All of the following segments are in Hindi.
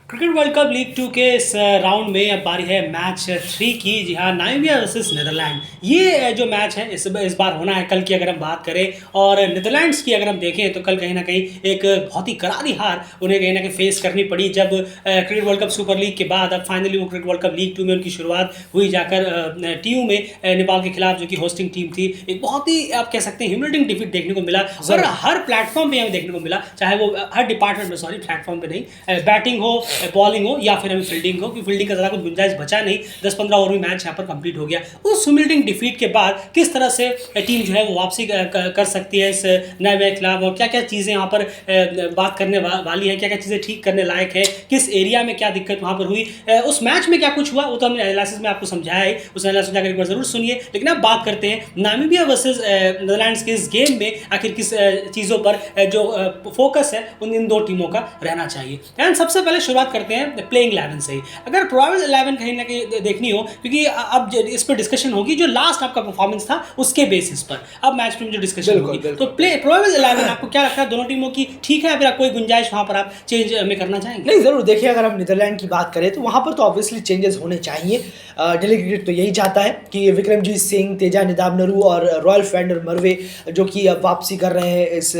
क्रिकेट वर्ल्ड कप लीग 2 के इस राउंड में अब बारी है मैच 3 की। जी हाँ, नामीबिया वर्सेस नीदरलैंड। ये जो मैच है इस बार होना है कल की अगर हम बात करें, और नीदरलैंड्स की अगर हम देखें तो कल कहीं ना कहीं एक बहुत ही करारी हार उन्हें कहीं ना कहीं फेस करनी पड़ी जब cricket world cup super league के बाद अब फाइनली वो क्रिकेट वर्ल्ड कप लीग 2 में उनकी शुरुआत हुई जाकर टीयू में नेपाल के खिलाफ, जो कि होस्टिंग टीम थी। एक बहुत ही आप कह सकते हैं ह्यूमिलेटिंग डिफीट देखने को मिला और हर प्लेटफॉर्म पे हमें देखने को मिला, चाहे वो हर डिपार्टमेंट में, सॉरी प्लेटफॉर्म पे नहीं, बैटिंग हो, बॉलिंग हो या फिर अभी फील्डिंग हो, क्योंकि फील्डिंग का ज़्यादा कुछ गुंजाइश बचा नहीं। 10-15 ओवर में मैच यहाँ पर कंप्लीट हो गया। उस ह्यूमिलेटिंग डिफीट के बाद किस तरह से टीम जो है वो वापसी कर सकती है इस नामीबिया के खिलाफ, और क्या क्या चीज़ें यहाँ पर बात करने वाली है, क्या क्या चीज़ें ठीक करने लायक है, किस एरिया में क्या दिक्कत वहाँ पर हुई, उस मैच में क्या कुछ हुआ, वो तो हमने एनालिसिस में आपको समझाया है। उस एनालिसिस जाकर एक बार जरूर सुनिए। लेकिन अब बात करते हैं नामीबिया वर्सेस नीदरलैंड्स के इस गेम में आखिर किस चीज़ों पर जो फोकस है इन दो टीमों का रहना चाहिए। एंड सबसे पहले शुरुआत करते हैं प्लेइंग 11 से ही। अगर प्रोबेबल 11 कहीं ना कहीं देखनी हो, क्योंकि अब इस पर डिस्कशन होगी जो लास्ट आपका परफॉर्मेंस था उसके बेसिस पर अब मैच में जो डिस्कशन होगी, तो प्रोबेबल 11 आपको क्या लगता है दोनों टीमों की ठीक है, फिर कोई गुंजाइश वहां पर आप चेंज में करना चाहेंगे? नहीं, ज़रूर देखिए, अगर हम नीदरलैंड की बात करें तो वहाँ पर तो ऑब्वियसली चेंजेस होने चाहिए। डेली क्रिकेट तो यही चाहता है कि विक्रमजीत सिंह, तेजा निदामनरू और रॉल्फ वैंडर मर्वे जो कि अब वापसी कर रहे हैं इस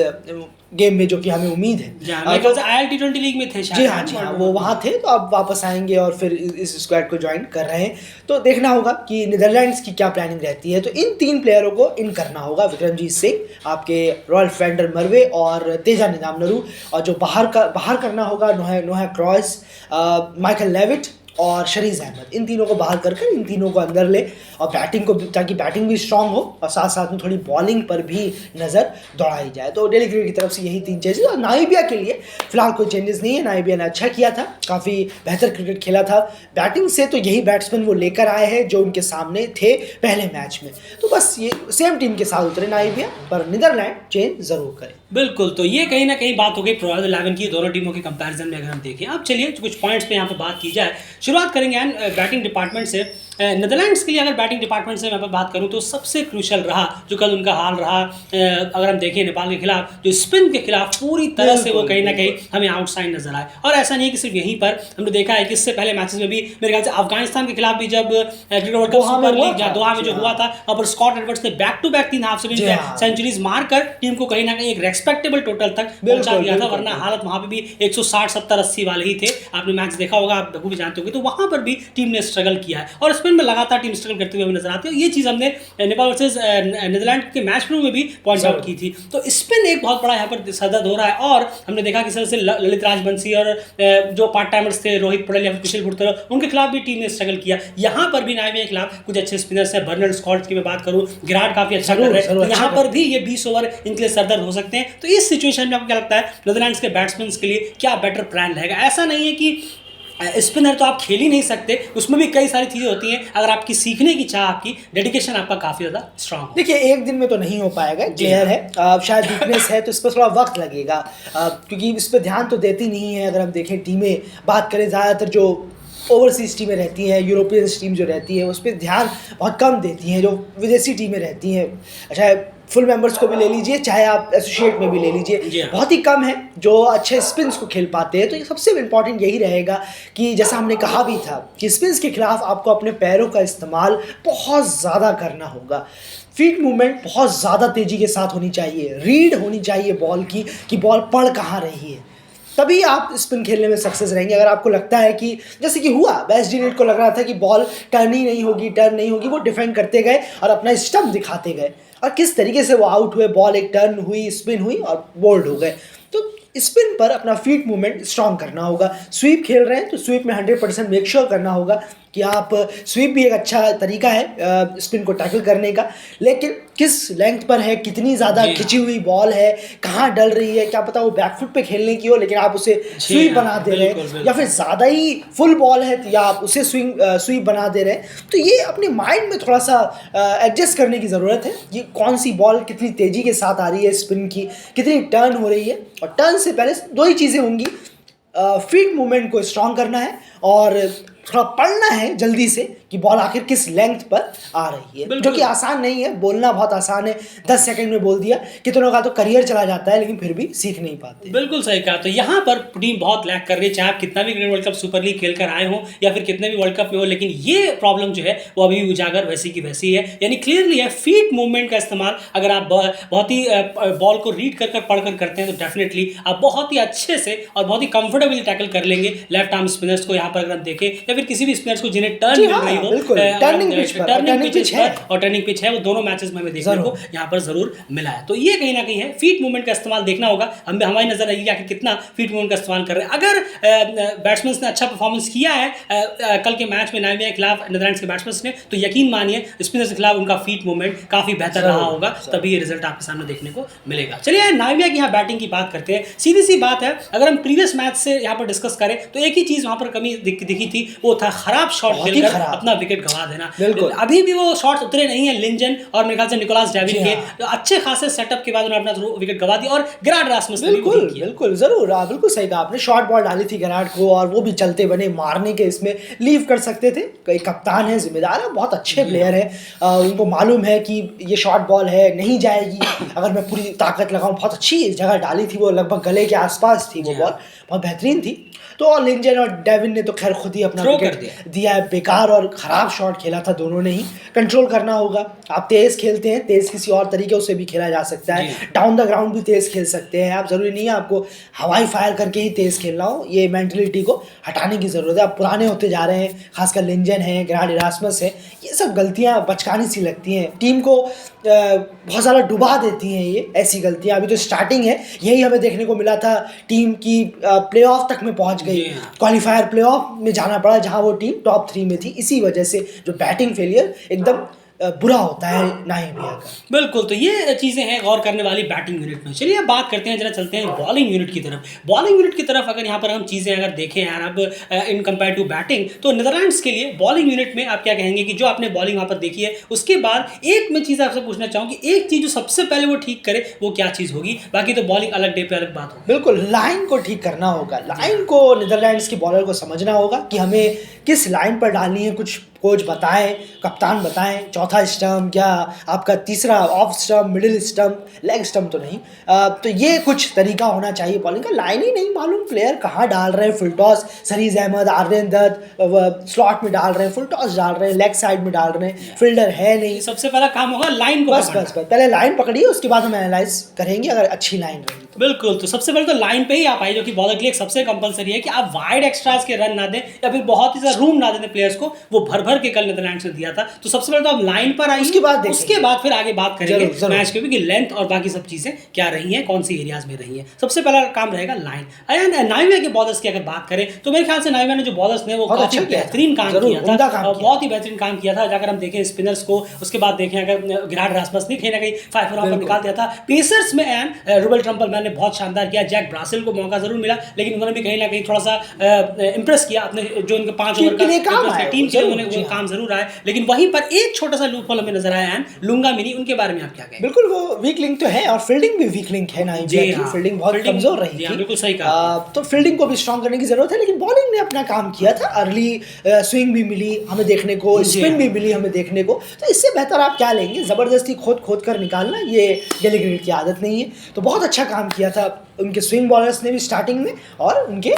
गेम में, जो कि हमें उम्मीद है। आईएल टी20 लीग में थे शायद। जी हाँ, वो वहाँ थे तो अब वापस आएंगे और फिर इस स्क्वाड को ज्वाइन कर रहे हैं। तो देखना होगा कि नीदरलैंड्स की क्या प्लानिंग रहती है। तो इन तीन प्लेयरों को इन करना होगा, विक्रमजीत सिंह, आपके रॉल्फ वैंडर मर्वे और तेजा निदामनरू, और जो बाहर करना होगा नोहा क्रॉस, माइकल लेविट और शरीज अहमद। इन तीनों को बाहर कर इन तीनों को अंदर ले, और बैटिंग को, ताकि बैटिंग भी स्ट्रांग हो और साथ साथ में थोड़ी बॉलिंग पर भी नज़र दौड़ाई जाए। तो डेली क्रिकेट की तरफ से यही तीन चेंजेस। और नामीबिया के लिए फिलहाल कोई चेंजेस नहीं है। नामीबिया ने अच्छा किया था, काफ़ी बेहतर क्रिकेट खेला था बैटिंग से। तो यही बैट्समैन वो लेकर आए हैं जो उनके सामने थे पहले मैच में। तो बस ये सेम टीम के साथ उतरे नामीबिया, पर नीदरलैंड चेंज ज़रूर करे। बिल्कुल, तो ये कहीं ना कहीं बात हो गई प्रोबेबल 11 की दोनों टीमों के कंपैरिजन में। अगर हम देखें, अब चलिए कुछ पॉइंट्स पे यहाँ पर बात की जाए। शुरुआत करेंगे बैटिंग डिपार्टमेंट से। नीदरलैंड्स के लिए अगर बैटिंग डिपार्टमेंट से मैं बात करूं तो सबसे क्रूशल रहा जो कल उनका हाल रहा, अगर हम देखें नेपाल के खिलाफ, जो स्पिन के खिलाफ पूरी तरह से वो कहीं ना कहीं हमें आउटसाइड नजर आए। और ऐसा नहीं कि सिर्फ यहीं पर, हमने देखा है कि इससे पहले मैचेस में भी मेरे ख्याल से अफगानिस्तान के खिलाफ भी जब cricket world cup super league Doha में जो हुआ था, वहाँ पर स्कॉट एडवर्ड्स ने back to back 3 half centuries मारकर टीम को कहीं ना कहीं एक रेस्पेक्टेबल टोटल तक पहुंचा दिया था। वरना हालत वहाँ पे भी 160, 70, 80 वाले ही थे। आपने मैच देखा होगा, आप भी जानते होंगे। तो वहाँ पर भी टीम ने स्ट्रगल किया है और स्पिन में लगातार टीम स्ट्रगल करते हुए नजर आती है। ये चीज़ हमने नेपाल वर्सेस नीदरलैंड के मैच में भी पॉइंट आउट की थी। तो स्पिन एक बहुत बड़ा यहाँ पर सरदर्द हो रहा है। और हमने देखा किस तरह से ललित राजबंशी और जो पार्ट टाइमर्स थे, रोहित पटेल या फिर कुशल भुट्टर, उनके खिलाफ भी टीम ने स्ट्रगल किया। यहाँ पर भी नामीबिया के खिलाफ कुछ अच्छे स्पिनर्स हैं। बर्नार्ड स्कॉट की मैं बात करूँ, गिराट काफी अच्छा कर रहे हैं। यहाँ पर भी ये 20 ओवर इनके लिए सरदर्द हो सकते हैं। तो इस सिचुएशन में आपको क्या लगता है नीदरलैंड्स के बैट्समैन के लिए क्या बेटर प्लान रहेगा? ऐसा नहीं है कि स्पिनर तो आप खेल ही नहीं सकते, उसमें भी कई सारी चीज़ें होती हैं। अगर आपकी सीखने की चाह, आपकी डेडिकेशन आपका काफ़ी ज़्यादा स्ट्रांग हो। देखिए, एक दिन में तो नहीं हो पाएगा, क्लियर है। शायद वीकनेस है तो इस पर थोड़ा वक्त लगेगा, क्योंकि इस पर ध्यान तो देती नहीं है। अगर हम देखें टीमें बात करें, ज़्यादातर जो ओवरसीज टीमें रहती हैं, यूरोपियन टीम जो रहती है, उस पर ध्यान बहुत कम देती हैं। जो विदेशी टीमें रहती हैं, चाहे फुल मेंबर्स को भी ले लीजिए, चाहे आप एसोसिएट में भी ले लीजिए, बहुत ही कम है जो अच्छे स्पिन्स को खेल पाते हैं। तो ये सबसे इम्पॉर्टेंट यही रहेगा कि जैसा हमने कहा भी था कि स्पिन्स के खिलाफ आपको अपने पैरों का इस्तेमाल बहुत ज़्यादा करना होगा। फीट मूवमेंट बहुत ज़्यादा तेज़ी के साथ होनी चाहिए, रीड होनी चाहिए बॉल की कि बॉल पड़ कहाँ रही है, तभी आप स्पिन खेलने में सक्सेस रहेंगे। अगर आपको लगता है कि, जैसे कि हुआ वेस्ट इंडीज को लग रहा था कि बॉल टर्न नहीं होगी, वो डिफेंड करते गए और अपना स्टंप दिखाते गए, और किस तरीके से वो आउट हुए। बॉल एक टर्न हुई, स्पिन हुई और बोल्ड हो गए। तो स्पिन पर अपना फीट मूवमेंट स्ट्रांग करना होगा। स्वीप खेल रहे हैं तो स्वीप में 100% मेक श्योर करना होगा कि आप, स्वीप भी एक अच्छा तरीका है स्पिन को टैकल करने का, लेकिन किस लेंथ पर है, कितनी ज़्यादा खिंची हुई बॉल है, कहाँ डल रही है। क्या पता वो बैकफुट पे खेलने की हो, लेकिन आप उसे स्वीप बना दे रहे हैं, या फिर ज़्यादा ही फुल बॉल है या आप उसे स्वीप बना दे रहे हैं। तो ये अपने माइंड में थोड़ा सा एडजस्ट करने की ज़रूरत है। ये कौन सी बॉल कितनी तेज़ी के साथ आ रही है, स्पिन की कितनी टर्न हो रही है। और टर्न से पहले दो ही चीज़ें होंगी, फीट मूवमेंट को स्ट्रांग करना है और थोड़ा पढ़ना है जल्दी से कि बॉल आखिर किस लेंथ पर आ रही है, जो कि आसान नहीं है। बोलना बहुत आसान है, 10 सेकंड में बोल दिया, कितनों का तो करियर चला जाता है लेकिन फिर भी सीख नहीं पाते। बिल्कुल सही कहा। तो यहाँ पर टीम बहुत लैक कर रही है, चाहे आप कितना भी cricket world cup super league खेल कर आए हो या फिर कितने भी वर्ल्ड कप में हो, लेकिन ये प्रॉब्लम जो है वो अभी भी उजागर वैसी की वैसी है। यानी क्लियरली है, फीट मूवमेंट का इस्तेमाल अगर आप बहुत ही बॉल को रीड कर पढ़ कर करते हैं तो डेफिनेटली आप बहुत ही अच्छे से और बहुत ही कंफर्टेबली टैकल कर लेंगे लेफ्ट आर्म स्पिनर्स को। यहाँ पर अगर हम देखें या फिर किसी भी स्पिनर्स को जिन्हें टर्न मिल रही हो, टर्निंग पिच है, वो दोनों मैचेस में हमें देखने को यहाँ पर जरूर मिला है। तो ये कहीं ना कहीं है, फीट मूवमेंट का इस्तेमाल देखना होगा, हमारी नजर रहेगी कि कितना फीट मूवमेंट का इस्तेमाल कर रहे हैं। अगर बैट्समैन ने अच्छा परफॉर्मेंस किया है कल के मैच में नामीबिया के खिलाफ नीदरलैंड्स के बैट्समैन ने, तो यकीन मानिए स्पिनर्स के खिलाफ उनका फीट मूवमेंट काफी बेहतर रहा होगा, तभी ये रिजल्ट आपके सामने देखने को मिलेगा। चलिए नामीबिया की यहाँ बैटिंग की बात करते हैं। सीधी सी बात है, अगर हम प्रीवियस मैच से यहाँ पर डिस्कस करें तो एक ही चीज वहां पर कमी दिखी थी, वो था खराब शॉट खेलकर अपना विकेट गंवा देना। अभी भी वो शॉट्स उतरे नहीं है लिंजन और मेरे ख्याल से निकोलस डेविड के, तो अच्छे खासे सेटअप के बाद उन्होंने अपना विकेट गंवा दिया। और गेरार्ड रासमस ने बिल्कुल जरूर बिल्कुल सही कहा आपने, शॉर्ट बॉल डाली थी गेरार्ड को और वो भी चलते बने मारने के इसमें लीव कर सकते थे। कई कप्तान है, जिम्मेदार है, बहुत अच्छे प्लेयर है, उनको मालूम है कि ये शॉर्ट बॉल है, नहीं जाएगी अगर मैं पूरी ताकत लगाऊं। बहुत अच्छी जगह डाली थी, वो लगभग गले के आसपास थी वो बॉल, बहुत बेहतरीन थी। तो लिंजन और डेविन ने तो खैर खुद ही अपना विकेट दिया है, बेकार और ख़राब शॉट खेला था दोनों ने ही। कंट्रोल करना होगा, आप तेज़ खेलते हैं, तेज़ किसी और तरीके से भी खेला जा सकता है, डाउन द ग्राउंड भी तेज़ खेल सकते हैं आप, ज़रूरी नहीं है आपको हवाई फायर करके ही तेज़ खेलना हो। ये मेंटलिटी को हटाने की ज़रूरत है। आप पुराने होते जा रहे हैं, खासकर लिंजन है, गेरार्ड इरास्मस है, ये सब गलतियाँ बचकानी सी लगती हैं, टीम को बहुत ज़्यादा डुबा देती हैं ये ऐसी गलतियाँ। अभी तो स्टार्टिंग है, यही हमें देखने को मिला था, टीम की प्लेऑफ तक में पहुंच गई, क्वालिफायर प्लेऑफ में जाना पड़ा जहां वो टीम टॉप 3 में थी, इसी वजह से जो बैटिंग फेलियर एकदम बुरा होता है नामीबिया का। बिल्कुल, तो ये चीज़ें हैं गौर करने वाली बैटिंग यूनिट में। चलिए अब बात करते हैं, जरा चलते हैं बॉलिंग यूनिट की तरफ। बॉलिंग यूनिट की तरफ अगर यहाँ पर हम चीज़ें अगर देखें यार, अब इन कंपेयर टू बैटिंग, तो नीदरलैंड्स के लिए बॉलिंग यूनिट में आप क्या कहेंगे कि जो आपने बॉलिंग वहाँ पर देखी है, उसके बाद एक मैं चीज़ आपसे पूछना चाहूँ कि एक चीज़ जो सबसे पहले वो ठीक करे वो क्या चीज़ होगी? बाकी तो बॉलिंग अलग डे पे अलग बात होगी। बिल्कुल, लाइन को ठीक करना होगा, लाइन को नीदरलैंड्स के बॉलर को समझना होगा कि हमें किस लाइन पर डालनी है। कुछ कोच बताएं, कप्तान बताएं, चौथा स्टंप या आपका तीसरा off stump, middle stump, leg stump तो नहीं। तो ये कुछ तरीका होना चाहिए बॉलिंग का। लाइन ही नहीं मालूम, प्लेयर कहाँ डाल रहे हैं, full toss Shariz Ahmad, Aryan Dutt slot में डाल रहे हैं, फुल टॉस डाल रहे हैं, लेग साइड में डाल रहे हैं, फील्डर है नहीं। सबसे पहला काम होगा लाइन को बस पहले लाइन पकड़िए, उसके बाद हम एनालाइज करेंगे अगर अच्छी लाइन रहेगी। बिल्कुल, तो सबसे पहले तो लाइन पे ही आप आए, जो कि बॉलर के लिए सबसे कंपलसरी है कि आप वाइड एक्स्ट्रास के रन ना दें या फिर बहुत ही ज़्यादा रूम ना दें प्लेयर्स को, वो भर भर के कल नीदरलैंड्स ने दिया था। तो सबसे पहले तो आप लाइन पर आइए, उसके बाद फिर आगे बात करेंगे मैच के कि लेंथ और बाकी सब चीज़ें क्या रही हैं, कौन सी एरियाज में रही हैं। सबसे पहला काम रहेगा लाइन। नामीबिया के बॉलर्स की अगर बात करें तो मेरे ख्याल से नामीबिया ने जो बॉलर्स ने वो काफ़ी बेहतरीन काम किया था, बहुत ही बेहतरीन काम किया था। अगर हम देखें स्पिनर्स को, उसके बाद देखें अगर गेरार्ड रासमस ने कहीं ना कहीं 5 ओवर पर निकाल दिया था। पेसर्स में रूबल ट्रम्पलमैन ने बहुत शानदार किया, जैक ब्रासिल को मौका जरूर मिला लेकिन उन्होंने भी कहीं ना कहीं थोड़ा सा इम्प्रेस किया अपने जो उनके 5 ओवर का टीम के उन्होंने वो काम जरूर आया। लेकिन वहीं पर एक छोटा सा लूप होल हमें नजर आया लुंगा मिनी, उनके बारे में आप क्या कहेंगे? बिल्कुल, वो वीक लिंक तो है और फील्डिंग भी वीक लिंक है नामीबिया की, फील्डिंग बहुत कमजोर रही थी। बिल्कुल सही कहा। तो फील्डिंग को भी स्ट्रॉन्ग करने की जरूरत है, लेकिन बॉलिंग ने अपना काम किया था। अर्ली स्विंग भी मिली हमें देखने को, स्पिन भी मिली हमें देखने को, तो इससे बेहतर आप क्या लेंगे? जबरदस्ती खोद कर निकालना ये डेली क्रिकेट की आदत नहीं है। तो बहुत अच्छा काम किया था उनके स्विंग बॉलर्स ने भी स्टार्टिंग में, और उनके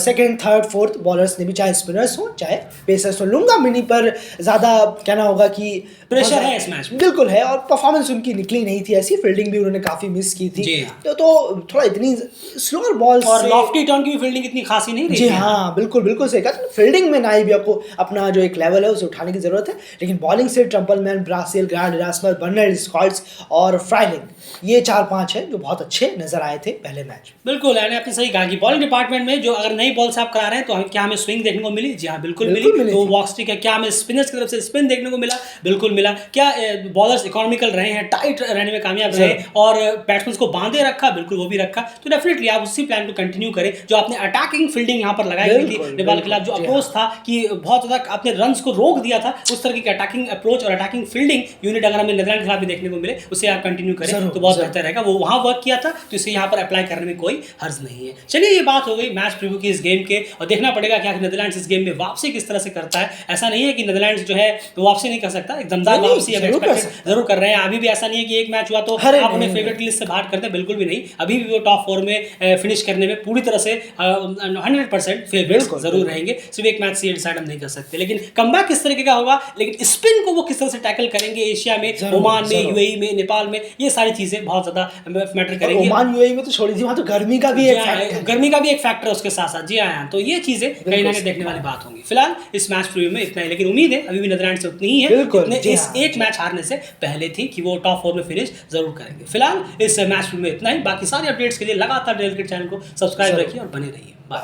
सेकंड, थर्ड, फोर्थ बॉलर्स ने भी, चाहे स्पिनर्स हो चाहे पेसर्स हो। लुंगा मिनी पर ज़्यादा कहना होगा कि प्रेशर है इस मैच में, बिल्कुल है, और परफॉर्मेंस उनकी निकली नहीं थी ऐसी, फील्डिंग भी उन्होंने काफ़ी मिस की थी। तो थोड़ा इतनी स्लोअर बॉल और लॉफ्टी टर्न की भी फील्डिंग इतनी खासी नहीं रही। जी हाँ, बिल्कुल सही कहा। तो फील्डिंग में नामीबिया को अपना जो एक लेवल है उसे उठाने की जरूरत है, लेकिन बॉलिंग से ट्रम्पलमैन, ब्रासिल, गेरार्ड इरास्मस, बर्नार्ड स्कॉल्स और फ्राइलिंग, ये 4-5 है जो बहुत अच्छे नजर आए थे पहले मैच। बिल्कुल, यानी आपने सही कहा कि बॉलिंग डिपार्टमेंट में जो अगर नई बॉल्स आप करा रहे हैं तो क्या हमें स्विंग देखने को मिली? जी हाँ, बिल्कुल मिली। तो वॉक स्टिक है, क्या हमें स्पिनर्स की तरफ से स्पिन देखने को मिला? बिल्कुल मिला। क्या बॉलर्स इकोनॉमिकल रहे हैं, टाइट रहने में कामयाब रहे और बैट्समैन को बांधे रखा? बिल्कुल वो भी रखा। तो डेफिनेटली आप उसी प्लान को कंटिन्यू करें जो आपने अटैकिंग फील्डिंग यहाँ पर लगाई गई थी नेपाल के खिलाफ। जो अप्रोच था कि बहुत ज़्यादा आपने रन्स को रोक दिया था, उस तरह की अटैकिंग अप्रोच और अटैकिंग फील्डिंग यूनिट अगर हमें नीदरलैंड के खिलाफ भी देखने को मिले, उसे आप कंटिन्यू करें तो बहुत बेहतर रहेगा। वो वहाँ वर्क किया था तो इसे इसे यहाँ पर अप्लाई करने में कोई हर्ज नहीं है। चलिए, ये बात हो गई मैच प्रीव्यू की इस गेम के, और देखना पड़ेगा कि आखिर नीदरलैंड्स इस गेम में वापसी किस तरह से करता है। ऐसा नहीं है कि नीदरलैंड्स जो है वो वापसी नहीं कर सकता, एक दमदार वापसी जरूर कर रहे हैं। अभी भी ऐसा नहीं है कि एक मैच हुआ तो आप उन्हें फेवरेट लिस्ट से बाहर करते हैं, बिल्कुल भी नहीं। अभी भी वो टॉप 4 में फिनिश करने में पूरी तरह से 100% फेवरेट जरूर रहेंगे। सिर्फ एक मैच से ये डिसाइड हम नहीं कर सकते, लेकिन कमबैक किस तरीके का होगा, लेकिन स्पिन को वो किस तरह से टैकल करेंगे एशिया में, ओमान में, यूएई में, नेपाल में, ये सारी चीजें बहुत ज्यादा मैटर करेंगी। ओमान यूएई में तो छोड़ दीजिए, वहाँ तो गर्मी का भी एक फैक्टर है उसके साथ साथ। जी हाँ, तो ये चीजें कहीं ना कहीं देखने वाली बात होंगी। फिलहाल इस मैच प्रीव्यू में इतना ही, लेकिन उम्मीद है अभी भी नीदरलैंड से उतनी ही है जितने इस एक मैच हारने से पहले थी कि वो टॉप 4 में फिनिश जरूर करेंगे। फिलहाल इस मैच प्रीव्यू में इतना ही। बाकी सारी अपडेट्स के लिए लगातार डेल क्रिकेट चैनल को सब्सक्राइब रखिए और बने रहिए। बाय।